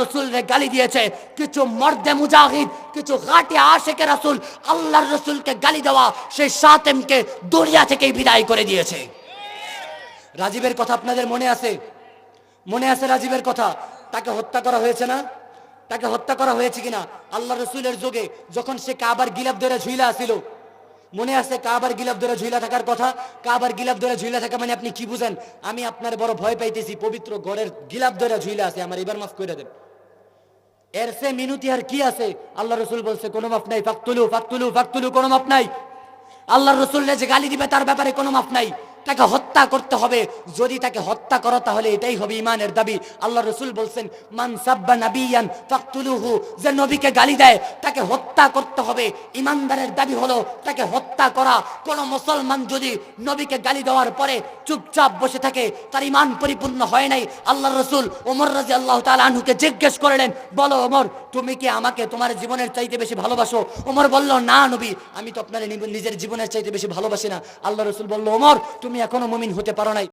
রসুলকে গালি দিয়েছে। কিছু মর্দে মুজাহিদ, কিছু ঘাটে আশেকে রাসূল আল্লাহর রসুলকে গালি দেওয়া সেই সাতেমকে দুনিয়া থেকেই বিদায় করে দিয়েছে। রাজীবের কথা আপনাদের মনে আছে? মনে আছে রাজীবের কথা? তাকে হত্যা করা হয়েছে না? তাকে হত্যা করা হয়েছে কিনা? আল্লাহ রসুলের যুগে যখন সে কাবার গিলাফ ধরে ঝুইলা ছিল, মনে আছে কাবার গিলাফ ধরে ঝুইলা থাকার কথা? কাবার গিলাফ ধরে ঝুইলা থাকা মানে আপনি কি বুঝেন? আমি আপনার বড় ভয় পাইতেছি, পবিত্র ঘরের গিলাফ ধরে ঝুইলা আছে, আমার এবার মাফ করে দেন। এর সে মিনতি আর কি আছে? আল্লাহ রসুল বলছে কোনো মাফ নাই, ফাকতুলু ফাকতুলু ফাকতুলু, কোনো মাফ নাই। আল্লাহ রসুল্লাহ যে গালি দিবে তার ব্যাপারে কোনো মাফ নাই, তাকে হত্যা করতে হবে। যদি তাকে হত্যা করো তাহলে এটাই হবে ইমানের দাবি। আল্লাহ রসুল বলছেন মান সাব্বা নাবিয়ান ফাকতুলুহু, যে নবীকে গালি দেয় তাকে হত্যা করতে হবে। ইমানদারের দাবি হলো তাকে হত্যা করা। কোন মুসলমান যদি নবীকে গালি দেওয়ার পরে চুপচাপ বসে থাকে তার ইমান পরিপূর্ণ হয় নাই। আল্লাহ রসুল ওমর রাদিয়াল্লাহু তাআলা আনহুকে জিজ্ঞেস করলেন, বলো ওমর, তুমি কি আমাকে তোমার জীবনের চাইতে বেশি ভালোবাসো? ওমর বলল, না নবী, আমি তো আপনার নিজের জীবনের চাইতে বেশি ভালোবাসি না। আল্লাহ রসুল বলল, ওমর তুমি এখনো মুমিন হতে পারো নাই।